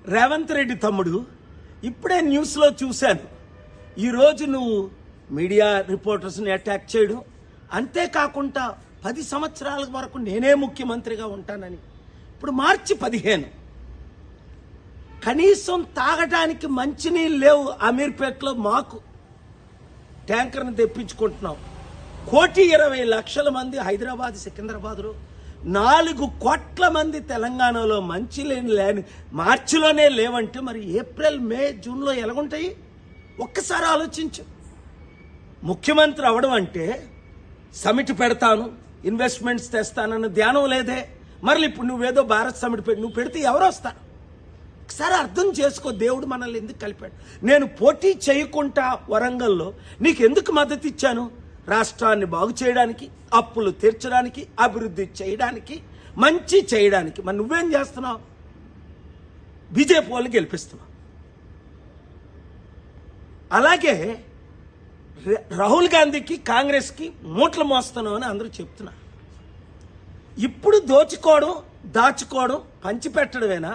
రేవంత్ రెడ్డి తమ్ముడు ఇప్పుడే న్యూస్లో చూశాను. ఈరోజు నువ్వు మీడియా రిపోర్టర్స్ని అటాక్ చేయడం, అంతేకాకుండా 10 సంవత్సరాల వరకు నేనే ముఖ్యమంత్రిగా ఉంటానని. ఇప్పుడు మార్చి 15, కనీసం తాగడానికి మంచినీళ్ళు లేవు అమీర్పేటలో. మాకు ట్యాంకర్ని తెప్పించుకుంటున్నాం. 1,20,00,000 మంది హైదరాబాద్ సికింద్రాబాద్లో, 4 కోట్ల మంది తెలంగాణలో మంచినీళ్ళు లేని మార్చిలోనే లేవంటే మరి ఏప్రిల్ మే జూన్లో ఎలాగుంటాయి? ఒక్కసారి ఆలోచించు. ముఖ్యమంత్రి అవడం అంటే సమిట్ పెడతాను, ఇన్వెస్ట్మెంట్స్ తెస్తానన్న ధ్యానం లేదే. మరి ఇప్పుడు నువ్వేదో భారత్ సమిట్ నువ్వు పెడితే ఎవరు వస్తారు? ఒకసారి అర్థం చేసుకో. దేవుడు మనల్ని ఎందుకు కలిపాడు? నేను పోటీ చేయకుండా వరంగల్లో నీకు ఎందుకు మద్దతు ఇచ్చాను? రాష్ట్రాన్ని బాగు చేయడానికి, అప్పులు తీర్చడానికి, అభివృద్ధి చేయడానికి, మంచి చేయడానికి. మరి నువ్వేం చేస్తున్నావు? బీజేపీ వాళ్ళు గెలిపిస్తున్నావు. అలాగే రాహుల్ గాంధీకి, కాంగ్రెస్కి మూటలు మోస్తున్నావు అని అందరూ చెప్తున్నారు. ఇప్పుడు దోచుకోవడం, దాచుకోవడం, పంచిపెట్టడమేనా?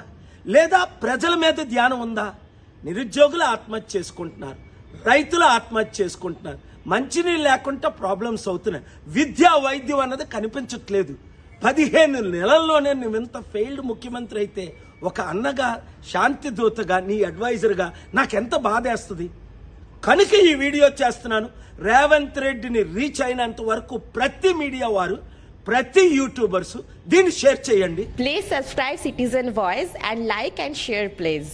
లేదా ప్రజల మీద ధ్యానం ఉందా? నిరుద్యోగులు ఆత్మహత్య చేసుకుంటున్నారు, రైతులు ఆత్మహత్య చేసుకుంటున్నారు, మంచినీళ్ళు లేకుండా ప్రాబ్లమ్స్ అవుతున్నాయి, విద్యా వైద్యం అన్నది కనిపించట్లేదు. 15 నెలల్లోనే నువ్వెంత ఫెయిల్డ్ ముఖ్యమంత్రి అయితే, ఒక అన్నగా, శాంతి దూతగా, నీ అడ్వైజర్గా నాకెంత బాధేస్తుంది. కనుక ఈ వీడియో చేస్తున్నాను. రేవంత్ రెడ్డిని రీచ్ అయినంత వరకు ప్రతి మీడియా వారు, ప్రతి యూట్యూబర్స్ దీన్ని షేర్ చేయండి. Please subscribe Citizen Voice and like and share please.